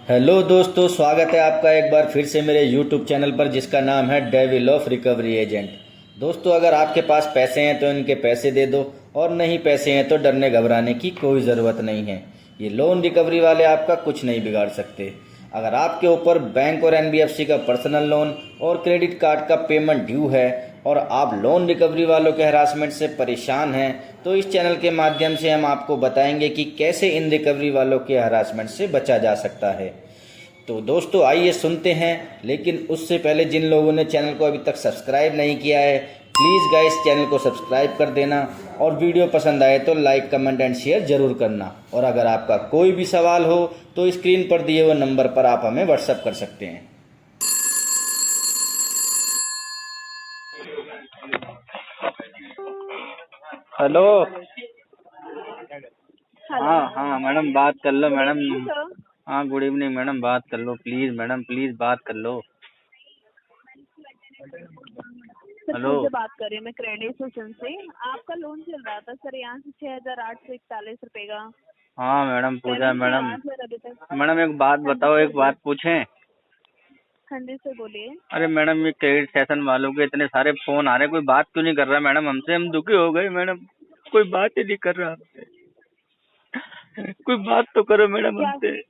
Hello दोस्तों, स्वागत है आपका एक बार फिर से मेरे यूट्यूब चैनल पर जिसका नाम है डेविल ऑफ रिकवरी एजेंट। दोस्तों, अगर आपके पास पैसे हैं तो इनके पैसे दे दो, और नहीं पैसे हैं तो डरने घबराने की कोई ज़रूरत नहीं है। ये लोन रिकवरी वाले आपका कुछ नहीं बिगाड़ सकते। अगर आपके ऊपर बैंक और एनबीएफसी का पर्सनल लोन और क्रेडिट कार्ड का पेमेंट ड्यू है और आप लोन रिकवरी वालों के हरासमेंट से परेशान हैं, तो इस चैनल के माध्यम से हम आपको बताएंगे कि कैसे इन रिकवरी वालों के हरासमेंट से बचा जा सकता है। तो दोस्तों, आइए सुनते हैं। लेकिन उससे पहले जिन लोगों ने चैनल को अभी तक सब्सक्राइब नहीं किया है, प्लीज़ गाइस चैनल को सब्सक्राइब कर देना, और वीडियो पसंद आए तो लाइक कमेंट एंड शेयर ज़रूर करना। और अगर आपका कोई भी सवाल हो तो स्क्रीन पर दिए हुए नंबर पर आप हमें व्हाट्सअप कर सकते हैं। हेलो। हेलो। हाँ हाँ मैडम, बात कर लो गुड मैडम। Evening sir. हाँ, गुड इवनिंग मैडम, बात कर लो प्लीज मैडम, प्लीज बात कर लो। Sir hello. पूजा बात कर रही हूँ मैं क्रेडिट सेशन से। आपका लोन चल रहा था सर यहाँ से 6,841 रुपए का। हाँ मैडम, पूजा पेमेंट नहीं मैडम। आया सर अभी तक। मैडम एक बात हाँ जी बताओ, सर एक बात पूछें? हाँ जी सर बोलिए। अरे मैडम, ये क्रेडिट सेशन वालों के इतने सारे फोन आ रहे हैं, कोई बात क्यों नहीं कर रहा मैडम हमसे? हम दुखी हो गए मैडम, कोई बात ही नहीं कर रहा हमसे। कोई बात तो करो मैडम क्या हमसे।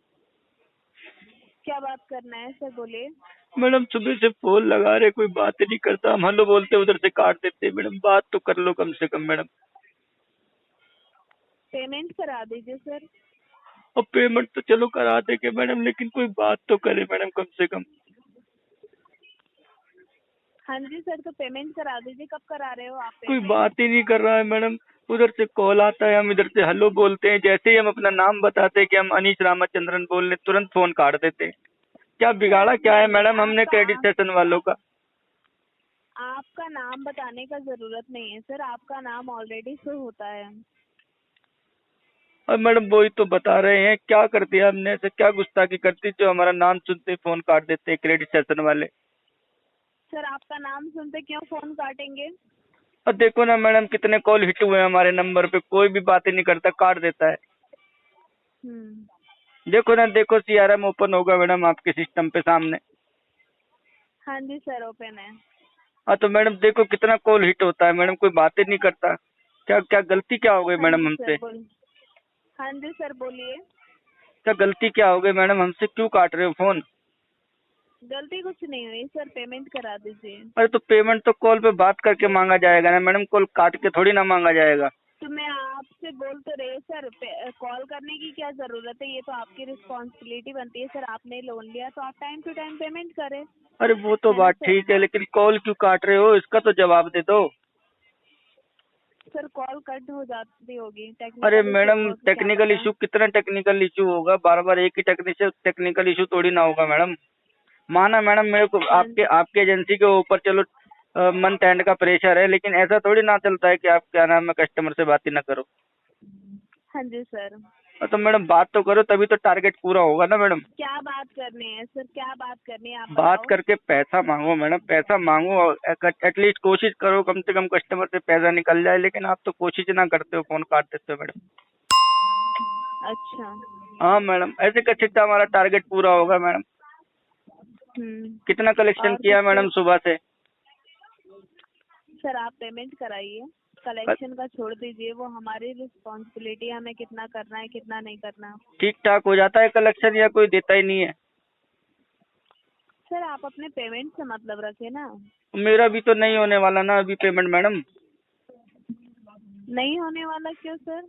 क्या बात करना है सर बोलिए। मैडम सुबह से फोन लगा रहे, कोई बात ही नहीं करता। हम हेलो बोलते उधर से काट देते। मैडम बात तो कर लो कम से कम मैडम। पेमेंट करा दीजिए सर। अब पेमेंट तो चलो करा देंगे मैडम, लेकिन कोई बात तो करे मैडम कम से कम। हाँ जी सर तो पेमेंट करा दीजिए। कब करा रहे हो आप कोई पेमेंट? बात ही नहीं कर रहा है मैडम। उधर से कॉल आता है, हम इधर से हेलो बोलते हैं, जैसे ही हम अपना नाम बताते हैं कि हम अनीश रामाचंद्रन बोल रहे, तुरंत फोन काट देते हैं। क्या सर बिगाड़ा क्या है नहीं नहीं मैडम हमने क्रेडिट सेशन वालों का? आपका नाम बताने का जरूरत नहीं है सर। आपका नाम ऑलरेडी शो होता है। और मैडम वही तो बता रहे हैं, क्या कर दिया हमने? ऐसे क्या गुस्ताखी करती जो हमारा नाम सुनते ही फोन काट देते हैं क्रेडिट सेशन वाले? सर आपका नाम सुनते क्यों फोन काटेंगे? और देखो ना मैडम, कितने कॉल हिट हुए हैं हमारे नंबर पे, कोई भी बात ही नहीं करता, काट देता है। हम्म। देखो ना, देखो सीआरएम ओपन होगा मैडम आपके सिस्टम पे सामने। हाँ जी सर ओपन है। हाँ तो मैडम देखो कितना कॉल हिट होता है मैडम, कोई बात ही नहीं करता। क्या क्या गलती क्या हो गई हाँ मैडम जी हमसे? सर बोल हाँ जी सर बोलिए। क्या गलती क्या हो गई मैडम हमसे? क्यों काट रहे हो फोन? गलती कुछ नहीं हुई सर। पेमेंट करा दीजिए। अरे तो पेमेंट तो कॉल पे बात करके मांगा जाएगा ना मैडम, कॉल काट के थोड़ी ना मांगा जाएगा। तो मैं आपसे बोल तो रही हूँ सर। कॉल करने की क्या जरूरत है? ये तो आपकी रिस्पॉन्सिबिलिटी बनती है सर। आपने लोन लिया तो आप टाइम टू टाइम पेमेंट करें। अरे वो तो है ना बात सर? ठीक है, लेकिन कॉल क्यों काट रहे हो इसका तो जवाब दे दो। सर कॉल कट हो जाती होगी, अरे टेक्निकल इशू मैडम, होगा कि क्या टेक्निकल पता। इशू कितना टेक्निकल इशू होगा? बार बार एक ही टेक्निकल इशू थोड़ी ना होगा मैडम। माना मैडम, मेरे को हाँ आपके आपके एजेंसी के ऊपर चलो मंथ एंड का प्रेशर है, लेकिन ऐसा थोड़ी ना चलता है कि आप क्या नाम है कस्टमर से बात ही ना करो। हाँ जी सर। तो मैडम बात तो करो, तभी तो टारगेट पूरा होगा ना मैडम। क्या बात करनी है सर? क्या बात करनी है आप बात बताओ। करके पैसा मांगो मैडम, पैसा मांगो, और एटलीस्ट कोशिश करो कम से कम कस्टमर से पैसा निकल जाए, लेकिन आप तो कोशिश ना करते हो, फोन काट देते हो मैडम। अच्छा। हाँ मैडम, ऐसे कैसे हमारा टारगेट पूरा होगा मैडम? कितना कलेक्शन और कुछ किया मैडम सर? सुबह से? सर आप पेमेंट कराइए। कलेक्शन का छोड़ दीजिए, वो हमारी रिस्पॉन्सिबिलिटी है हमें कितना करना है कितना नहीं करना। ठीक ठाक हो जाता है कलेक्शन, या कोई देता ही नहीं है? सर आप अपने पेमेंट से मतलब रखे ना। मेरा भी तो नहीं होने वाला ना अभी पेमेंट मैडम। नहीं होने वाला क्यों सर?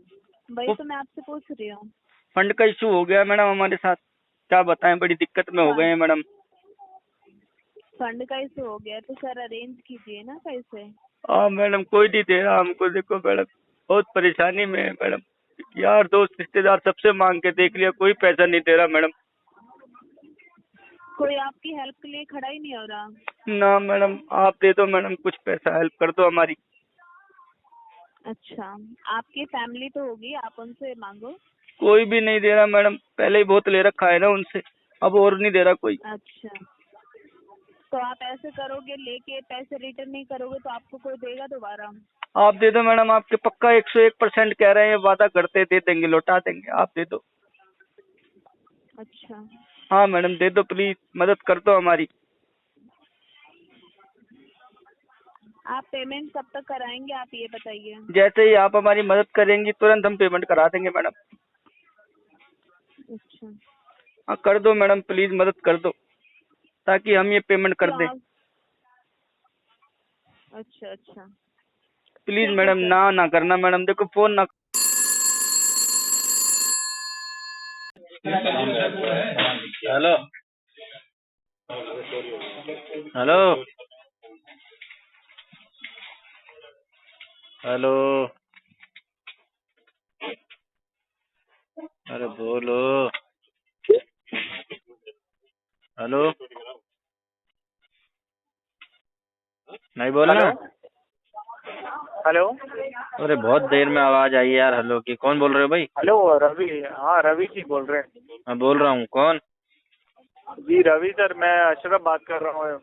वही वो तो मैं आपसे पूछ रही हूँ। फंड का इशू हो गया मैडम हमारे साथ, क्या बताएं, बड़ी दिक्कत में हो गए फंड हैं मैडम। फंड का इशू हो गया तो सर अरेंज कीजिए ना कैसे। हाँ मैडम, कोई नहीं दे रहा हमको, देखो मैडम बहुत परेशानी में है मैडम। यार दोस्त रिश्तेदार सबसे मांग के देख लिया, कोई पैसा नहीं दे रहा मैडम। कोई आपकी हेल्प के लिए खड़ा ही नहीं हो रहा। ना मैडम, आप दे दो मैडम, कुछ पैसा हेल्प कर दो हमारी। अच्छा। आपकी फैमिली तो होगी, आप उनसे मांगो। कोई भी नहीं दे रहा मैडम, पहले ही बहुत ले रखा है ना उनसे, अब और नहीं दे रहा कोई। अच्छा। तो आप ऐसे करोगे, लेके पैसे रिटर्न नहीं करोगे तो आपको कोई देगा दोबारा? आप दे दो मैडम, आपके पक्का 101% कह रहे हैं, वादा करते दे देंगे, लौटा देंगे, आप दे दो। अच्छा, हाँ मैडम दे दो प्लीज, मदद कर दो हमारी। आप पेमेंट कब तक कराएंगे आप ये बताइए। जैसे ही आप हमारी मदद करेंगी तुरंत हम पेमेंट करा देंगे मैडम। अच्छा, हाँ कर दो मैडम, प्लीज मदद कर दो ताकि हम ये पेमेंट कर तो दें। आप अच्छा अच्छा प्लीज ठीक है मैडम, सर। ना करना मैडम, देखो फोन ना। हेलो हेलो हेलो, अरे बोलो। हेलो, नहीं बोलना। हेलो हेलो अरे बहुत देर में आवाज आई यार हेलो की। कौन बोल रहे हो भाई? हेलो रवि, हाँ रवि जी बोल रहे हैं। मैं बोल रहा हूँ। कौन? जी रवि सर, मैं अशरफ बात कर रहा हूँ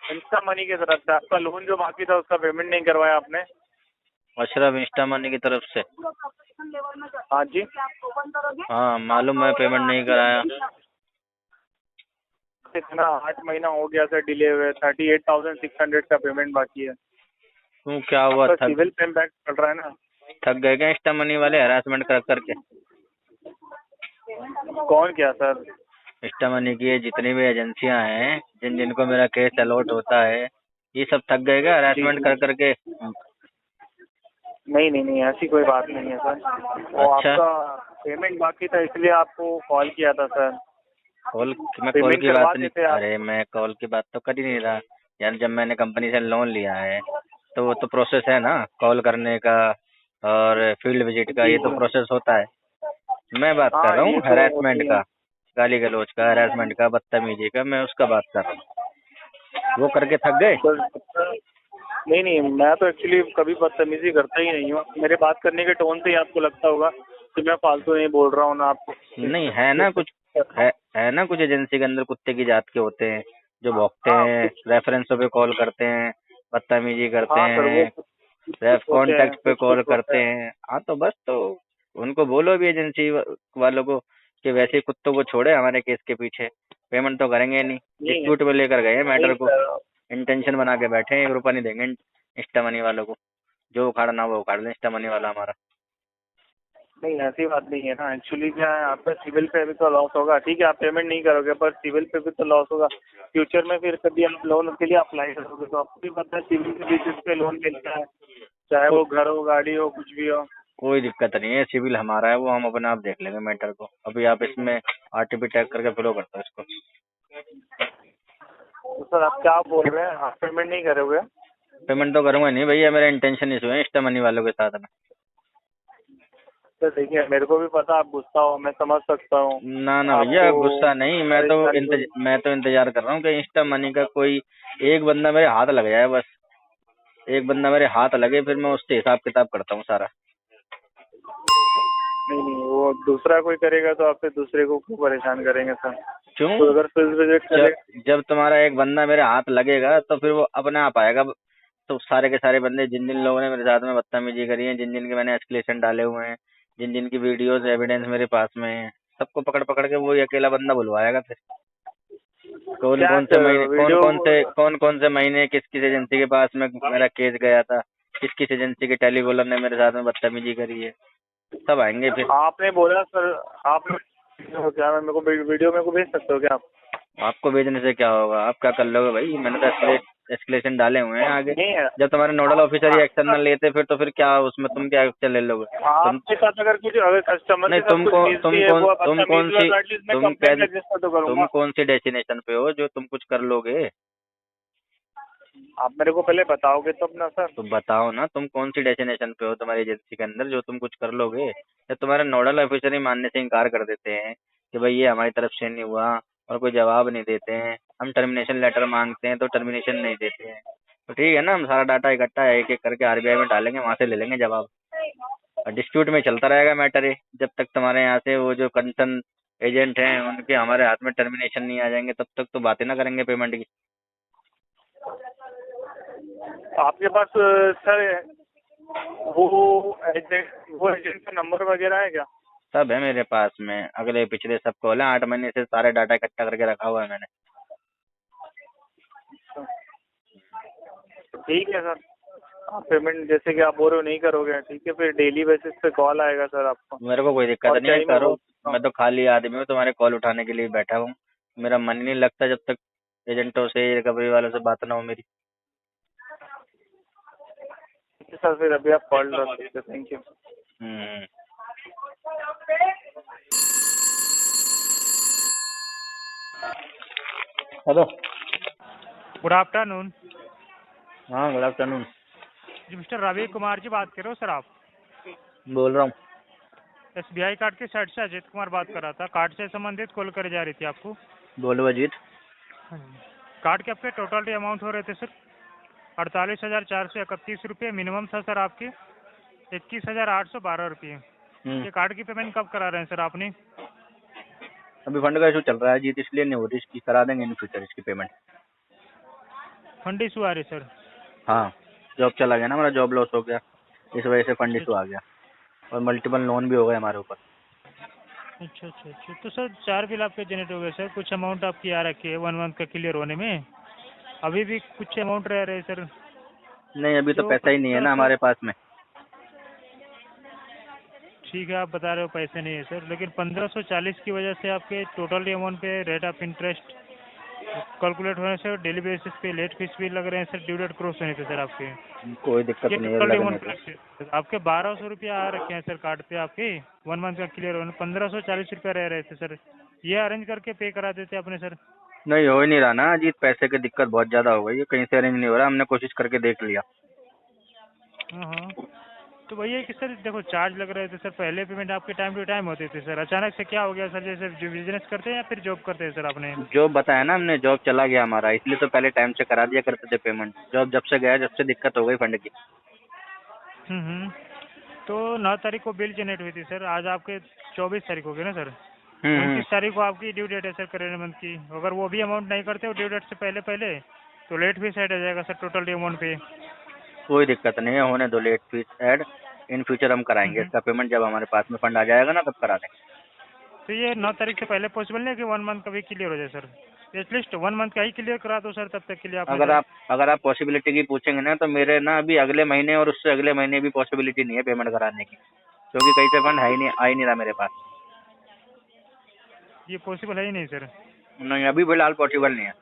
इंस्टा मनी की तरफ से। आपका लोन जो बाकी था उसका पेमेंट नहीं करवाया आपने। अशरफ इंस्टा मनी की तरफ से? हाँ जी। हाँ मालूम है, पेमेंट नहीं कराया। इतना 8 महीना हो गया सर डिले हुए, 38,600 का पेमेंट बाकी है। क्यों, क्या हुआ? आपका थक सिविल पे इम्पैक्ट पड़ रहा है ना। थक गए क्या इंस्टा मनी वाले हरासमेंट कर करके? कौन क्या सर? इंस्टा मनी की ये जितनी भी एजेंसियां हैं, जिन जिनको मेरा केस अलॉट होता है, ये सब थक गए क्या जी हरासमेंट जी। कर करके? नहीं नहीं नहीं, ऐसी कोई बात नहीं है सर। वो अच्छा, आपका पेमेंट बाकी था इसलिए आपको कॉल किया था सर। मैं कॉल पेमेंट की करवा बात नहीं। देते आप। अरे मैं कॉल की बात तो कर ही नहीं रहा यार। जब मैंने कंपनी से लोन लिया है तो वो तो प्रोसेस है ना, कॉल करने का और फील्ड विजिट का, जी ये तो जी। प्रोसेस होता है। मैं बात कर हाँ रहा ये हूँ तो हैरेसमेंट होती है। का, गाली गलौज का, हैरेसमेंट का, बदतमीजी का, मैं उसका बात कर रहा हूँ। वो करके थक गए? सर नहीं नहीं, मैं तो एक्चुअली कभी बदतमीजी करता ही नहीं हूँ। मेरे बात करने के टोन से ही आपको लगता होगा कि मैं फालतू नहीं बोल रहा हूँ ना आपको। नहीं है ना कुछ, है ना कुछ एजेंसी के अंदर कुत्ते की जात के होते हैं जो भौंकते हाँ हैं, कुछ। रेफरेंसों पे कॉल करते हैं, बदतमीजी करते हाँ सर, वो हैं, कुछ कुछ रेफ होते हैं, कॉन्टेक्ट पे कुछ कुछ कॉल होते करते हैं। हैं। हाँ तो बस, तो उनको बोलो भी एजेंसी वालों को कि वैसे ही कुत्तों को छोड़े हमारे केस के पीछे। पेमेंट तो करेंगे नहीं, नहीं डिस्प्यूट में लेकर गए हैं नहीं मैटर को। सर, इंटेंशन बना के बैठे हैं, 1 रुपया नहीं देंगे इंस्टा मनी वालों को। जो उखाड़ना वो उखाड़ लें इंस्टा मनी वाला हमारा। नहीं ऐसी बात नहीं है ना। एक्चुअली क्या है, आपका सिविल पे भी तो लॉस होगा। ठीक है आप पेमेंट नहीं करोगे पर सिविल पे भी तो लॉस होगा। फ्यूचर में फिर कभी आप लोन के लिए अप्लाई करोगे तो आपको भी पता है सिविल के बेसिस पे लोन मिलता है, चाहे को, वो घर हो, गाड़ी हो, कुछ भी हो। कोई दिक्कत नहीं है, सिविल हमारा है, वो हम अपने आप देख लेंगे मैटर को। अभी आप इसमें आरटीपी टैग करके फॉलो करते हो इसको। तो सर आप क्या बोल रहे हैं, आप पेमेंट नहीं करोगे? पेमेंट तो करूंगा नहीं भैया, मेरा इंटेंशन इशू है इंस्टा मनी वालों के साथ में। सर देखिए, मेरे को भी पता आप गुस्सा हो, मैं समझ सकता हूँ ना ना भैया, आपको गुस्सा नहीं। परेशानी हो। मैं तो इंतजार कर रहा हूँ कि इंस्टा मनी का कोई एक बंदा मेरे हाथ लग जाए बस। एक बंदा मेरे हाथ लगे, फिर मैं उससे हिसाब किताब करता हूँ सारा। नहीं नहीं, वो दूसरा कोई करेगा तो आप फिर दूसरे को क्यों परेशान करेंगे सर? क्यों? तो अगर फील्ड विजिट करे। जब तुम्हारा एक बंदा मेरे हाथ लगेगा तो फिर वो अपने आप आएगा। तो सारे के सारे बंदे, जिन जिन लोगों ने मेरे साथ में बदतमीजी करी है, जिन जिन के मैंने एस्केलेशन डाले हुए हैं, जिन जिन की वीडियोस एविडेंस मेरे पास में है, सबको पकड़ पकड़ के वही अकेला बंदा बुलवाएगा फिर। क्या सर वीडियो? कौन कौन से महीने किस किस एजेंसी के पास में मेरा केस गया था, किस किस एजेंसी के टेलीकॉलर ने मेरे साथ में बदतमीजी करी है, सब आएंगे फिर। आपने बोला सर, आपने क्या मेरे को वीडियो मेरे को भेज सकते हो क्या आप? आपको भेजने से क्या होगा? आप क्या कर लोगे भाई? मैंने तो एस्केलेशन डाले हुए हैं आगे। नहीं है। जब तुम्हारे नोडल ऑफिसर ही एक्शन न लेते फिर फिर क्या उसमें तुम क्या एक्शन ले लोगे? तुम आपके साथ अगर कुछ, अगर कस्टमर नहीं, के साथ कुछ मिसबी है, वो बदतमीजी है, तो एटलीस्ट मैं कंप्लेंट रजिस्टर तो तुम करूंगा। कौन सी डेस्टिनेशन पे हो जो तुम कुछ कर लोगे? आप मेरे को पहले बताओगे तो अपना सर। तो बताओ ना, तुम कौन सी डेस्टिनेशन पे हो तुम्हारी एजेंसी के अंदर जो तुम कुछ कर लोगे? या तुम्हारे नोडल ऑफिसर ही मानने से इनकार कर देते हैं कि भाई ये हमारी तरफ से नहीं हुआ, और कोई जवाब नहीं देते हैं, हम टर्मिनेशन लेटर मांगते हैं तो टर्मिनेशन नहीं देते हैं, तो ठीक है ना, हम सारा डाटा इकट्ठा एक एक करके आरबीआई में डालेंगे, वहां से ले लेंगे जवाब। और डिस्प्यूट में चलता रहेगा मैटर है, जब तक तुम्हारे यहाँ से वो जो कंसर्न एजेंट हैं उनके हमारे हाथ में टर्मिनेशन नहीं आ जाएंगे, तब तक तो बातें ना करेंगे पेमेंट की। आपके पास सर वो एजेंट का नंबर वगैरह है क्या? सब है मेरे पास में, अगले पिछले सब कॉल है, 8 महीने से सारे डाटा इकट्ठा करके रखा हुआ है मैंने। ठीक है सर, आप पेमेंट जैसे कि आप बोल रहे हो नहीं करोगे, ठीक है, फिर डेली बेसिस पे कॉल आएगा सर आपको। मेरे को कोई दिक्कत और नहीं है, क्या ही मैं करो। बोल सकता हूँ। मैं तो खाली आदमी हूँ, तुम्हारे कॉल उठाने के लिए बैठा हूँ। मेरा मन ही नहीं लगता जब तक एजेंटों से, रिकवरी वालों से बात ना हो मेरी। ठीक है सर, फिर अभी आप कॉल रख सकते, thank you. Hmm. Hello. Good afternoon हाँ, गुड आफ्टरनून। जी, मिस्टर रवि कुमार जी बात कर रहे हो सर आप? बोल रहा हूँ। SBI कार्ड के साइड से अजीत कुमार बात कर रहा था, कार्ड से संबंधित कॉल करे जा रही थी आपको। बोलो अजीत। कार्ड के आपके टोटल अमाउंट हो रहे थे सर 48,431 रुपये मिनिमम था सर आपके, 21,812 रुपये। ये कार्ड की पेमेंट कब करा रहे हैं सर आपने? अभी फंड का इशू चल रहा है जीत, इसलिए नहीं हो रही, इसकी करा देंगे इन फ्यूचर इसकी पेमेंट। फंड इशू आ रही सर? हाँ, जॉब चला गया ना, हमारा जॉब लॉस हो गया, इस वजह से फंड इशू आ गया, और मल्टीपल लोन भी हो गए हमारे ऊपर। अच्छा अच्छा अच्छा, तो सर 4 बिल आपके जनरेट हो गए सर, कुछ अमाउंट आपकी आ रखी है 1 मंथ का क्लियर होने में, अभी भी कुछ अमाउंट रह रहे सर? नहीं, अभी तो जो पैसा ही नहीं है ना 1500 हमारे पास में। ठीक है, आप बता रहे हो पैसे नहीं है सर, लेकिन 1540 की वजह से आपके टोटल अमाउंट पे रेट ऑफ इंटरेस्ट कैलकुलेट होने से डेली बेसिस पे लेट फीस भी लग रहे हैं सर, ड्यू डेट क्रॉस होने पे सर आपके। कोई दिक्कत ये नहीं है टोटल लगने अमाउंट पे। आपके 1200 रुपया आ रखे हैं सर कार्ड पे आपके, 1 मंथ का क्लियर होने 1540 रुपया रह रहे थे सर, ये अरेंज करके पे करा देते अपने सर। नहीं, हो ही नहीं रहा ना अजीत, पैसे की दिक्कत बहुत ज्यादा हो गई है, कहीं से अरेंज नहीं हो रहा, हमने कोशिश करके देख लिया। हाँ, तो वही है कि सर देखो चार्ज लग रहे थे सर, पहले पेमेंट आपके टाइम टू टाइम होती थी सर, अचानक से क्या हो गया सर? जैसे जो बिजनेस करते हैं या फिर जॉब करते हैं सर आपने? जॉब बताया ना हमने, जॉब चला गया हमारा, इसलिए तो पहले टाइम से करा दिया करते थे पेमेंट। जॉब जब से गया, जब से दिक्कत हो गई फंड की। हम्म। तो 9 तारीख को बिल जनरेट हुई थी सर, आज आपके 24 तारीख हो गई ना सर, 29 तारीख को आपकी ड्यू डेट है सर करेंट मंथ की, अगर वो भी अमाउंट नहीं करते हो ड्यू डेट से पहले पहले तो लेट फीस ऐड हो जाएगा सर टोटल अमाउंट पे। कोई दिक्कत नहीं है, होने दो late fees add, in future हम कराएंगे इसका पेमेंट, जब हमारे पास में फंड आ जाएगा ना तब करा देंगे। तो ये 9 तारीख से पहले पॉसिबल नहीं है कि 1 मंथ का भी क्लियर हो जाए सर? एटलीस्ट 1 मंथ का ही क्लियर करा दो सर, तब तक के लिए आप। अगर आप पॉसिबिलिटी की पूछेंगे ना, तो मेरे ना अभी अगले महीने और उससे अगले महीने भी पॉसिबिलिटी नहीं है पेमेंट कराने की, क्योंकि कहीं से फंड है ही नहीं, आ ही नहीं रहा मेरे पास। ये पॉसिबल है ही नहीं सर? नहीं, अभी फिलहाल पॉसिबल नहीं है।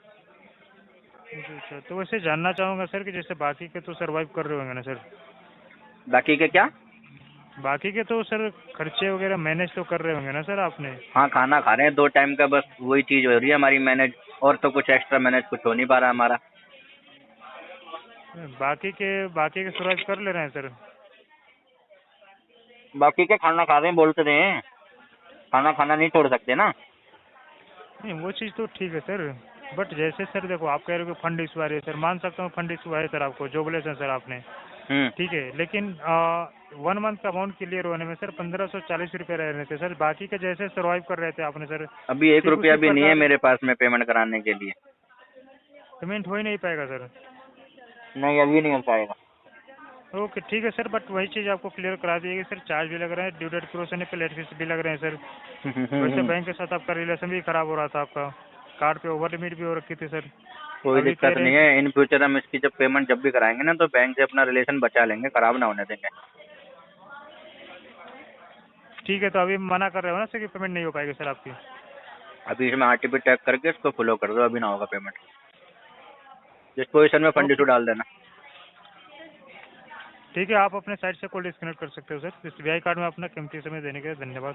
अच्छा, तो वैसे जानना चाहूँगा सर कि जैसे बाकी के तो सर्वाइव कर रहे होंगे ना सर? बाकी के क्या? बाकी के तो सर खर्चे वगैरह मैनेज तो कर रहे होंगे ना सर आपने? हाँ, खाना खा रहे हैं 2 टाइम का, बस वही चीज़ हो रही है हमारी मैनेज, और तो कुछ एक्स्ट्रा मैनेज कुछ हो नहीं पा रहा हमारा। बाकी के सर्वाइव कर ले रहे हैं सर? बाकी के खाना खा रहे हैं, बोलते रहे हैं, खाना खाना नहीं छोड़ सकते ना। नहीं वो चीज़ तो ठीक है सर, बट जैसे सर देखो आप कह रहे हो कि फंड इशू आ रही है सर, मान सकता हूँ फंड इशू है सर आपको, जो बोले सर आपने ठीक है, लेकिन 1 मंथ का अमाउंट क्लियर होने में सर 1540 रुपये रह रहे थे सर, बाकी के जैसे सर्वाइव कर रहे थे आपने सर। अभी 1 रुपया भी नहीं है मेरे पास में पेमेंट कराने के लिए। पेमेंट हो ही नहीं पाएगा सर? नहीं, अभी नहीं हो पाएगा। ओके ठीक है सर, बट वही चीज़ आपको क्लियर करा दीजिएगा सर, चार्ज भी लग रहे हैं, ड्यू डेट क्रॉस होने पे लेट फीस भी लग रहे हैं सर। वैसे बैंक के साथ आपका रिलेशन भी खराब हो रहा था, आपका कार्ड पे ओवर लिमिट भी हो रखी थी सर। कोई दिक्कत नहीं है, इन फ्यूचर हम इसकी जब पेमेंट जब भी कराएंगे ना, तो बैंक से अपना रिलेशन बचा लेंगे, खराब ना होने देंगे। ठीक है, तो अभी मना कर रहे हो ना सर कि पेमेंट नहीं हो पाएगी सर आपकी? अभी इसमें RTP टैग करके इसको फॉलो कर दो, अभी ना होगा पेमेंट। जिस पोजीशन में फंड इशू डाल देना। ठीक है, आप अपने साइड से कॉल डिस्कनेक्ट कर सकते हो सर। SBI कार्ड में अपना कीमती समय देने के लिए धन्यवाद।